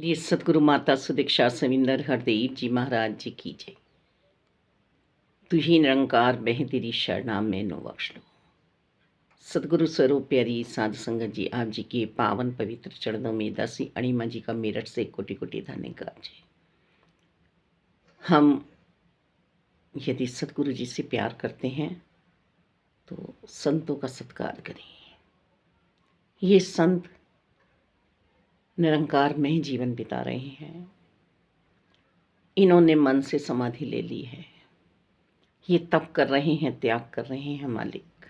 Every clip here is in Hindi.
ये सतगुरु माता सुदीक्षा सविंदर हरदेव जी महाराज जी की जय। तुझी निरंकार बह तेरी शरणा में नो बख्श लो। सतगुरु स्वरूप प्यारी साध संगत जी, आप जी के पावन पवित्र चरणों में दासी अणिमा जी का मेरठ से कोटि कोटि धन्यवाद है। हम यदि सतगुरु जी से प्यार करते हैं तो संतों का सत्कार करें। ये संत निरंकार में ही जीवन बिता रहे हैं। इन्होंने मन से समाधि ले ली है। ये तप कर रहे हैं, त्याग कर रहे हैं मालिक।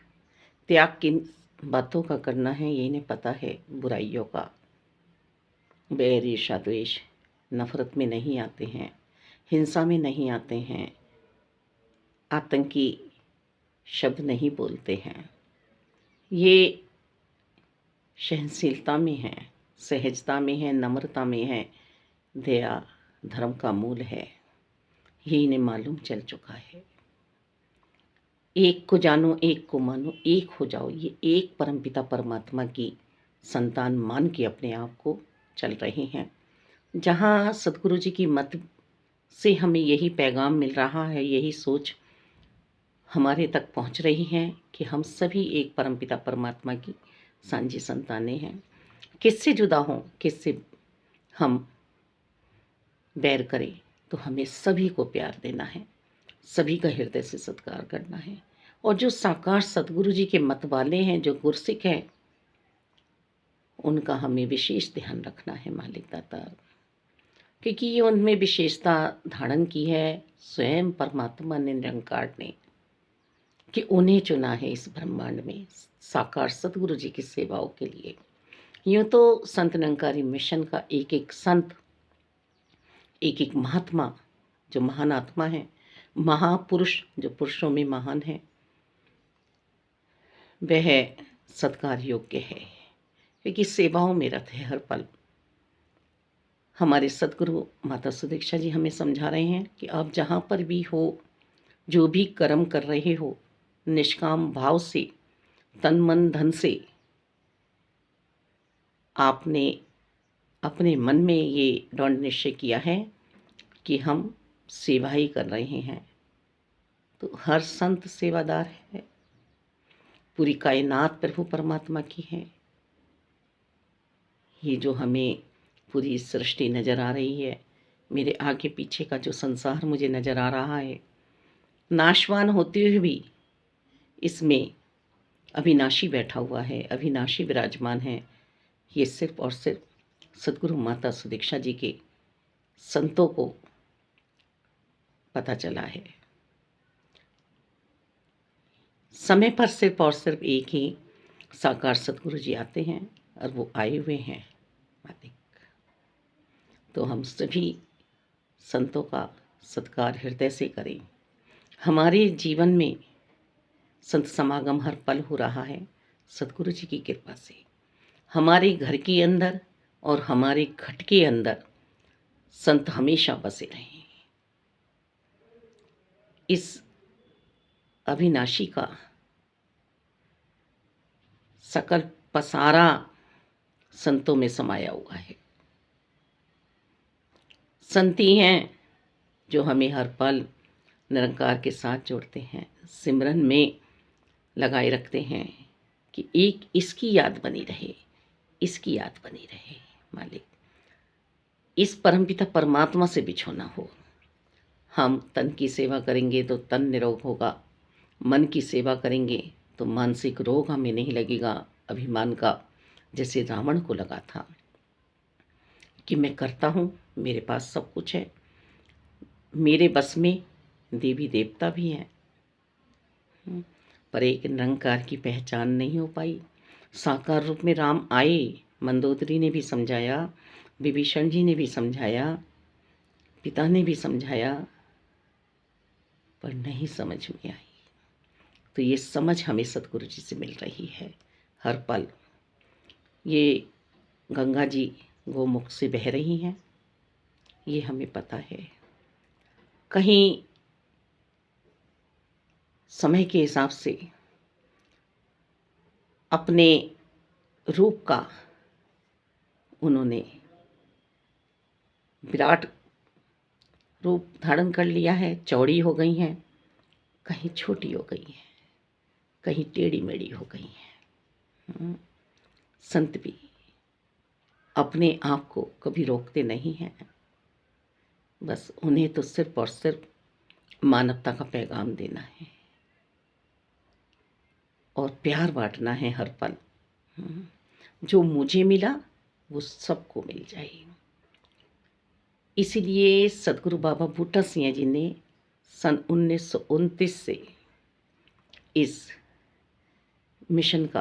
त्याग किन बातों का करना है ये इन्हें पता है। बुराइयों का, बैर ईर्ष्या द्वेष नफरत में नहीं आते हैं, हिंसा में नहीं आते हैं, आतंकी शब्द नहीं बोलते हैं। ये सहनशीलता में है, सहजता में है, नम्रता में है। दया धर्म का मूल है, ये इन्हें मालूम चल चुका है। एक को जानो, एक को मानो, एक हो जाओ। ये एक परमपिता परमात्मा की संतान मान के अपने आप को चल रहे हैं। जहाँ सतगुरु जी की मत से हमें यही पैगाम मिल रहा है, यही सोच हमारे तक पहुँच रही है कि हम सभी एक परमपिता परमात्मा की सांझी संतानें हैं। किससे जुदा हों, किससे हम बैर करें, तो हमें सभी को प्यार देना है, सभी का हृदय से सत्कार करना है। और जो साकार सतगुरु जी के मत वाले हैं, जो गुरसिक हैं, उनका हमें विशेष ध्यान रखना है मालिक दातार, क्योंकि ये उनमें विशेषता धारण की है स्वयं परमात्मा ने, निरंकार ने, कि उन्हें चुना है इस ब्रह्मांड में साकार सतगुरु जी की सेवाओं के लिए। यूँ तो संत निरंकारी मिशन का एक एक संत, एक एक महात्मा जो महान आत्मा है, महापुरुष जो पुरुषों में महान है, वह सत्कार योग्य है, क्योंकि सेवाओं में रत है हर पल। हमारे सतगुरु माता सुदीक्षा जी हमें समझा रहे हैं कि आप जहाँ पर भी हो, जो भी कर्म कर रहे हो, निष्काम भाव से, तन मन धन से आपने अपने मन में ये दृढ़ निश्चय किया है कि हम सेवा ही कर रहे हैं, तो हर संत सेवादार है। पूरी कायनात प्रभु परमात्मा की है। ये जो हमें पूरी सृष्टि नज़र आ रही है, मेरे आगे पीछे का जो संसार मुझे नज़र आ रहा है, नाशवान होते हुए भी इसमें अविनाशी बैठा हुआ है, अविनाशी विराजमान है। ये सिर्फ और सिर्फ सतगुरु माता सुदीक्षा जी के संतों को पता चला है। समय पर सिर्फ और सिर्फ एक ही साकार सतगुरु जी आते हैं, और वो आए हुए हैं मालिक। तो हम सभी संतों का सत्कार हृदय से करें। हमारे जीवन में संत समागम हर पल हो रहा है सतगुरु जी की कृपा से। हमारे घर के अंदर और हमारे घट के अंदर संत हमेशा बसे रहें। इस अविनाशी का सकल पसारा संतों में समाया हुआ है। संत ही हैं जो हमें हर पल निरंकार के साथ जोड़ते हैं, सिमरन में लगाए रखते हैं कि एक इसकी याद बनी रहे, इसकी याद बनी रहे मालिक। इस परमपिता परमात्मा से बिछोना हो। हम तन की सेवा करेंगे तो तन निरोग होगा, मन की सेवा करेंगे तो मानसिक रोग हमें नहीं लगेगा, अभिमान का, जैसे रावण को लगा था कि मैं करता हूँ, मेरे पास सब कुछ है, मेरे बस में देवी देवता भी हैं, पर एक निरंकार की पहचान नहीं हो पाई। साकार रूप में राम आए, मंदोदरी ने भी समझाया, विभीषण जी ने भी समझाया, पिता ने भी समझाया, पर नहीं समझ में आई। तो ये समझ हमें सतगुरु जी से मिल रही है हर पल। ये गंगा जी गोमुख से बह रही हैं, ये हमें पता है। कहीं समय के हिसाब से अपने रूप का उन्होंने विराट रूप धारण कर लिया है, चौड़ी हो गई हैं, कहीं छोटी हो गई हैं, कहीं टेढ़ी मेढ़ी हो गई हैं। संत भी अपने आप को कभी रोकते नहीं हैं, बस उन्हें तो सिर्फ और सिर्फ मानवता का पैगाम देना है और प्यार बांटना है हर पल। जो मुझे मिला वो सबको मिल जाए। इसीलिए सदगुरु बाबा बूटा सिंह जी ने सन 1929 से इस मिशन का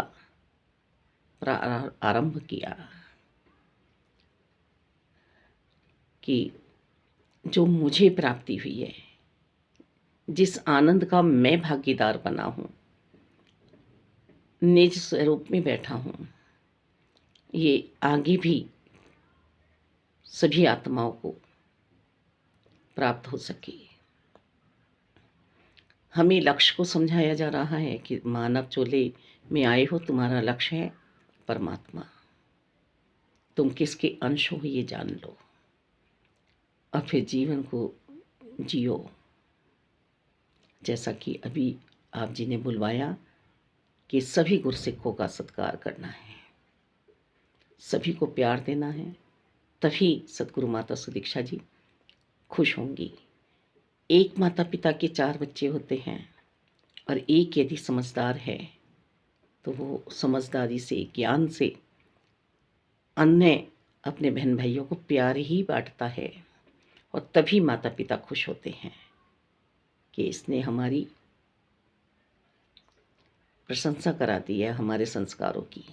आरंभ किया कि जो मुझे प्राप्ति हुई है, जिस आनंद का मैं भागीदार बना हूँ, निज स्वरूप में बैठा हूँ, ये आगे भी सभी आत्माओं को प्राप्त हो सके। हमें लक्ष्य को समझाया जा रहा है कि मानव चोले में आए हो, तुम्हारा लक्ष्य है परमात्मा, तुम किसके अंश हो ये जान लो और फिर जीवन को जियो। जैसा कि अभी आप जी ने बुलवाया कि सभी गुरसिखों का सत्कार करना है, सभी को प्यार देना है, तभी सतगुरु माता सुदीक्षा जी खुश होंगी। एक माता पिता के 4 बच्चे होते हैं और एक यदि समझदार है तो वो समझदारी से, ज्ञान से अन्य अपने बहन भाइयों को प्यार ही बांटता है और तभी माता पिता खुश होते हैं कि इसने हमारी प्रशंसा करा दी है हमारे संस्कारों की,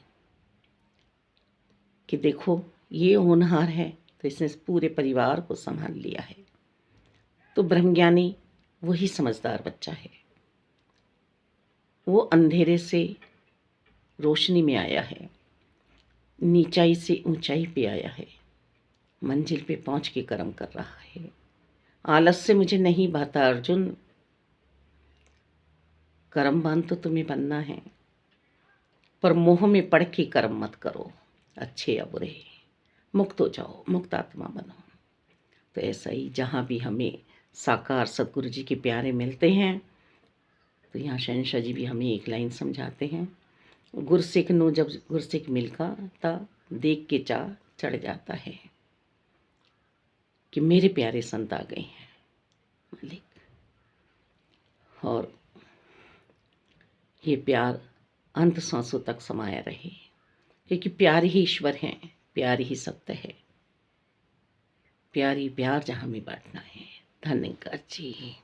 कि देखो ये होनहार है तो इसने पूरे परिवार को संभाल लिया है। तो ब्रह्मज्ञानी वही समझदार बच्चा है, वो अंधेरे से रोशनी में आया है, नीचाई से ऊंचाई पे आया है, मंजिल पे पहुंच के कर्म कर रहा है। आलस से मुझे नहीं भाता अर्जुन, कर्मवान तो तुम्हें बनना है, पर मोह में पड़ के कर्म मत करो, अच्छे या बुरे, मुक्त हो जाओ, मुक्त आत्मा बनो। तो ऐसा ही जहाँ भी हमें साकार सतगुरु जी के प्यारे मिलते हैं, तो यहाँ शहंशाह जी भी हमें एक लाइन समझाते हैं, गुरसिख नो जब गुरसिख मिलका ता देख के चाह चढ़ जाता है, कि मेरे प्यारे संत आ गए हैं मालिक। और ये प्यार अंत सांसों तक समाया रहे, क्योंकि प्यार ही ईश्वर है, प्यार ही सत्य है, प्यार ही प्यार जहाँ में बांटना है। धन्यवाद जी।